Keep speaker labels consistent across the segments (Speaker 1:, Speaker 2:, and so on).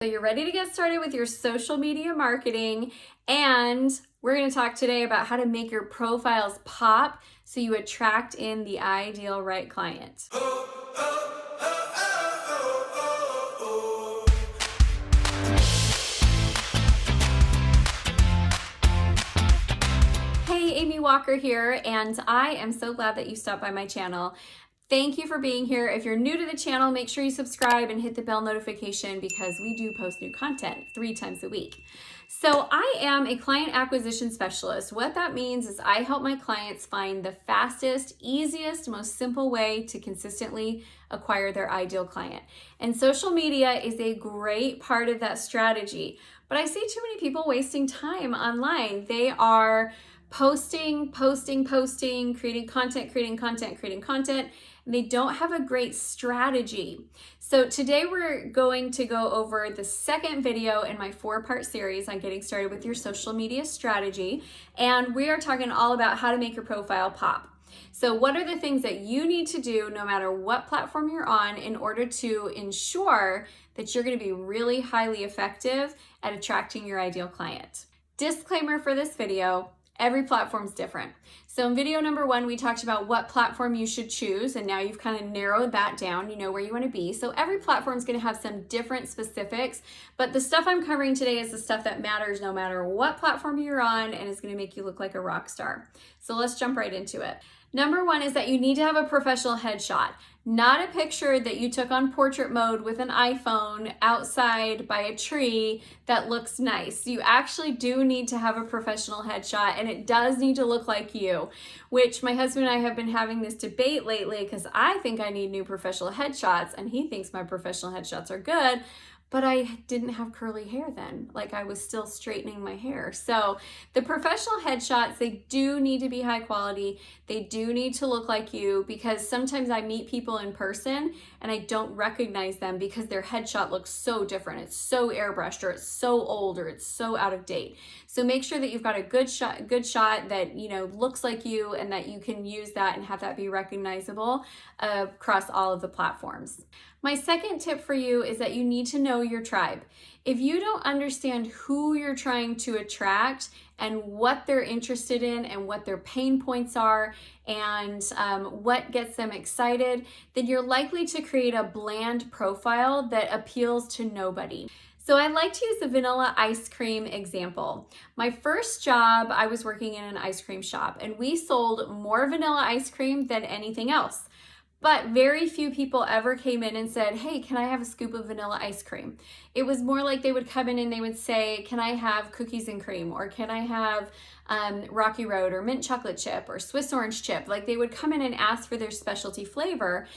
Speaker 1: So you're ready to get started with your social media marketing, and we're going to talk today about how to make your profiles pop so you attract in the ideal right client. Hey, Amy Walker here, and I am so glad that you stopped by my channel. Thank you for being here. If you're new to the channel, make sure you subscribe and hit the bell notification because we do post new content 3 times a week. So I am a client acquisition specialist. What that means is I help my clients find the fastest, easiest, most simple way to consistently acquire their ideal client. And social media is a great part of that strategy. But I see too many people wasting time online. They are posting, creating content, and they don't have a great strategy. So today we're going to go over the second video in my 4-part series on getting started with your social media strategy. And we are talking all about how to make your profile pop. So what are the things that you need to do no matter what platform you're on in order to ensure that you're going to be really highly effective at attracting your ideal client? Disclaimer for this video. Every platform's different. So in video number 1, we talked about what platform you should choose, and now you've kind of narrowed that down. You know where you want to be. So every platform is going to have some different specifics, but the stuff I'm covering today is the stuff that matters no matter what platform you're on and is going to make you look like a rock star. So let's jump right into it. Number 1 is that you need to have a professional headshot, not a picture that you took on portrait mode with an iPhone outside by a tree that looks nice. You actually do need to have a professional headshot, and it does need to look like you, which my husband and I have been having this debate lately because I think I need new professional headshots and he thinks my professional headshots are good. But I didn't have curly hair then. Like, I was still straightening my hair. So the professional headshots, they do need to be high quality. They do need to look like you, because sometimes I meet people in person and I don't recognize them because their headshot looks so different. It's so airbrushed, or it's so old, or it's so out of date. So make sure that you've got a good shot that, you know, looks like you, and that you can use that and have that be recognizable across all of the platforms. My second tip for you is that you need to know your tribe. If you don't understand who you're trying to attract and what they're interested in and what their pain points are and what gets them excited, then you're likely to create a bland profile that appeals to nobody. So I like to use the vanilla ice cream example. My first job, I was working in an ice cream shop, and we sold more vanilla ice cream than anything else. But very few people ever came in and said, hey, can I have a scoop of vanilla ice cream? It was more like they would come in and they would say, can I have cookies and cream? Or can I have Rocky Road or mint chocolate chip or Swiss orange chip? Like, they would come in and ask for their specialty flavor.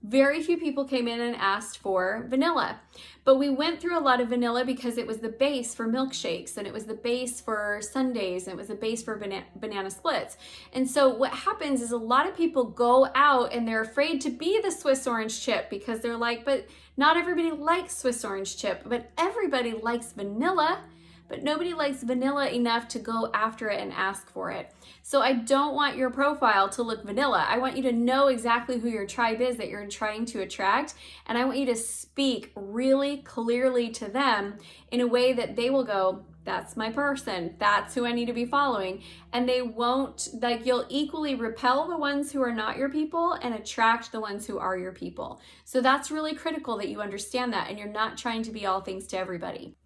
Speaker 1: Very few people came in and asked for vanilla. But we went through a lot of vanilla because it was the base for milkshakes, and it was the base for sundaes, and it was the base for banana splits. And so what happens is a lot of people go out and they're afraid to be the Swiss orange chip because they're like, but not everybody likes Swiss orange chip, but everybody likes vanilla. But nobody likes vanilla enough to go after it and ask for it. So I don't want your profile to look vanilla. I want you to know exactly who your tribe is that you're trying to attract, and I want you to speak really clearly to them in a way that they will go, that's my person, that's who I need to be following. And they won't, like, you'll equally repel the ones who are not your people and attract the ones who are your people. So that's really critical that you understand that, and you're not trying to be all things to everybody.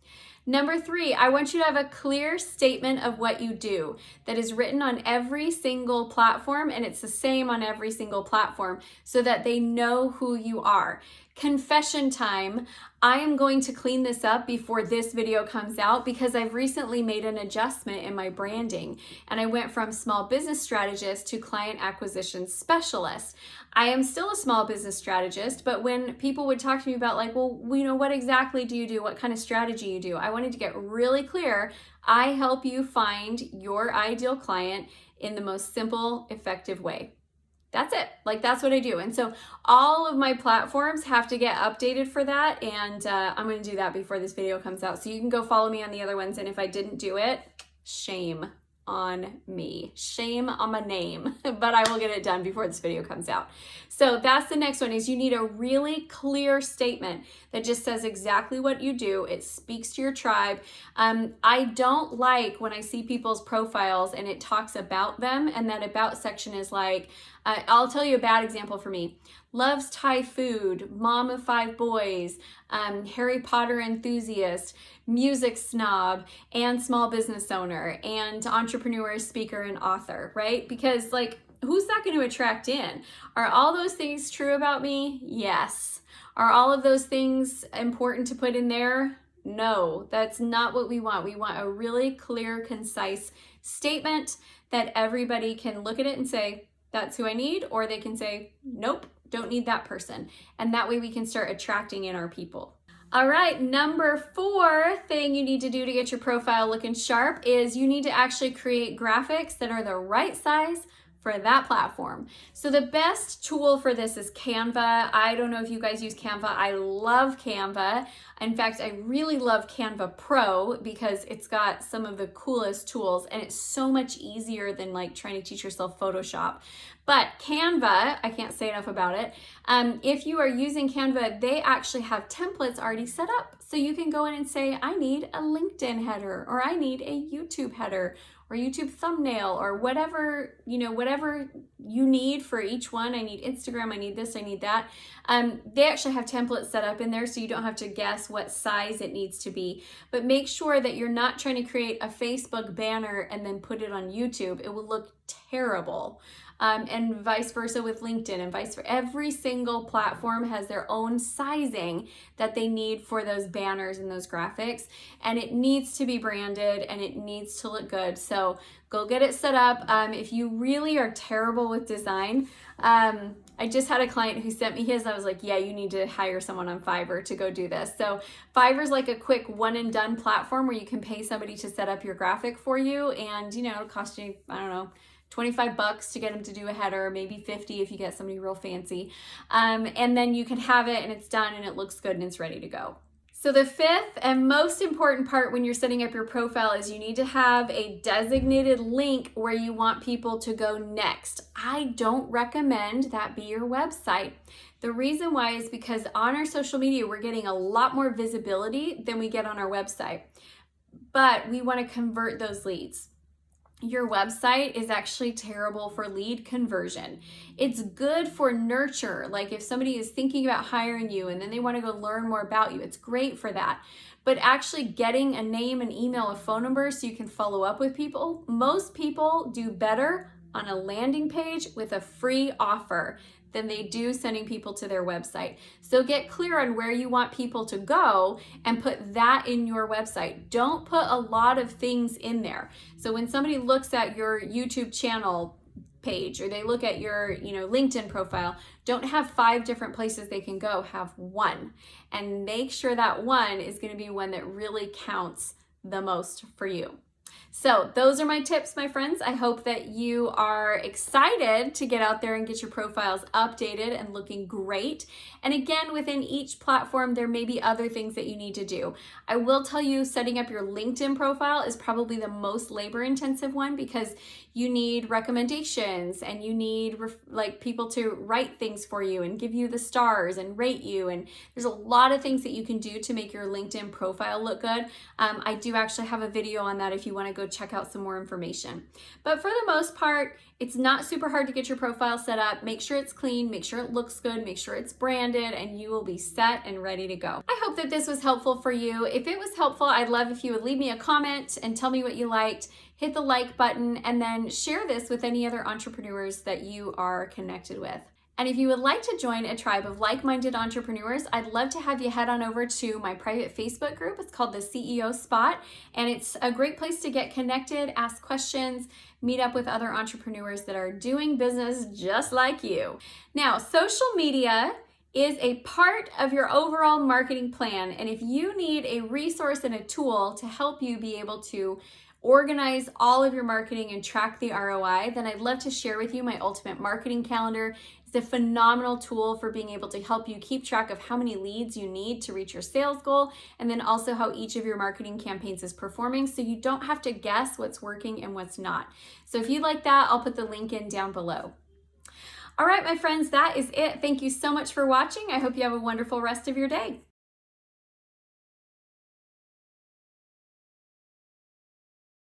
Speaker 1: Number 3, I want you to have a clear statement of what you do that is written on every single platform, and it's the same on every single platform so that they know who you are. Confession time. I am going to clean this up before this video comes out because I've recently made an adjustment in my branding, and I went from small business strategist to client acquisition specialist. I am still a small business strategist, but when people would talk to me about, like, well, you know, what exactly do you do? What kind of strategy you do? I wanted to get really clear. I help you find your ideal client in the most simple, effective way. That's it. Like, that's what I do. And so all of my platforms have to get updated for that. And I'm going to do that before this video comes out. So you can go follow me on the other ones. And if I didn't do it, shame. on me. Shame on my name, but I will get it done before this video comes out. So that's the next one, is you need a really clear statement that just says exactly what you do. It speaks to your tribe. I don't like when I see people's profiles and it talks about them, and that about section is like, I'll tell you a bad example for me. Loves Thai food, mom of 5 boys, Harry Potter enthusiast, music snob, and small business owner, and entrepreneur, speaker, and author, right? Because like, who's that going to attract in? Are all those things true about me? Yes. Are all of those things important to put in there? No, that's not what we want. We want a really clear, concise statement that everybody can look at it and say, that's who I need, or they can say, nope, don't need that person. And that way we can start attracting in our people. All right, number 4 thing you need to do to get your profile looking sharp is you need to actually create graphics that are the right size for that platform. So the best tool for this is Canva. I don't know if you guys use Canva. I love Canva. In fact, I really love Canva Pro because it's got some of the coolest tools and it's so much easier than like trying to teach yourself Photoshop. But Canva, I can't say enough about it. If you are using Canva, they actually have templates already set up. So you can go in and say, I need a LinkedIn header, or I need a YouTube header, or YouTube thumbnail, or whatever, whatever you need for each one. I need Instagram, I need this, I need that. They actually have templates set up in there so you don't have to guess what size it needs to be. But make sure that you're not trying to create a Facebook banner and then put it on YouTube. It will look terrible. And vice versa with LinkedIn, and vice versa. Every single platform has their own sizing that they need for those banners and those graphics, and it needs to be branded and it needs to look good. So go get it set up. If you really are terrible with design, I just had a client who sent me his. I was like, yeah, you need to hire someone on Fiverr to go do this. So Fiverr is like a quick one and done platform where you can pay somebody to set up your graphic for you, and it'll cost you, I don't know, $25 to get them to do a header, maybe 50 if you get somebody real fancy. And then you can have it and it's done and it looks good and it's ready to go. So the 5th and most important part when you're setting up your profile is you need to have a designated link where you want people to go next. I don't recommend that be your website. The reason why is because on our social media, we're getting a lot more visibility than we get on our website, but we want to convert those leads. Your website is actually terrible for lead conversion. It's good for nurture. Like if somebody is thinking about hiring you and then they want to go learn more about you, it's great for that. But actually getting a name, an email, a phone number so you can follow up with people, most people do better on a landing page with a free offer than they do sending people to their website. So get clear on where you want people to go and put that in your website. Don't put a lot of things in there. So when somebody looks at your YouTube channel page or they look at your LinkedIn profile, don't have 5 different places they can go, have one. And make sure that one is going to be one that really counts the most for you. So those are my tips, my friends. I hope that you are excited to get out there and get your profiles updated and looking great. And again, within each platform, there may be other things that you need to do. I will tell you, setting up your LinkedIn profile is probably the most labor-intensive one because you need recommendations and you need people to write things for you and give you the stars and rate you. And there's a lot of things that you can do to make your LinkedIn profile look good. I do actually have a video on that if you want to go check out some more information. But for the most part, it's not super hard to get your profile set up. Make sure it's clean, make sure it looks good, make sure it's branded, and you will be set and ready to go. I hope that this was helpful for you. If it was helpful, I'd love if you would leave me a comment and tell me what you liked. Hit the like button and then share this with any other entrepreneurs that you are connected with. And if you would like to join a tribe of like-minded entrepreneurs, I'd love to have you head on over to my private Facebook group. It's called the CEO Spot, and it's a great place to get connected, ask questions, meet up with other entrepreneurs that are doing business just like you. Now, social media is a part of your overall marketing plan, and if you need a resource and a tool to help you be able to organize all of your marketing and track the ROI, then I'd love to share with you my ultimate marketing calendar. It's It's a phenomenal tool for being able to help you keep track of how many leads you need to reach your sales goal, and then also how each of your marketing campaigns is performing, so you don't have to guess what's working and what's not. So if you'd like that, I'll put the link in down below. All right, my friends, that is it. Thank you so much for watching. I hope you have a wonderful rest of your day.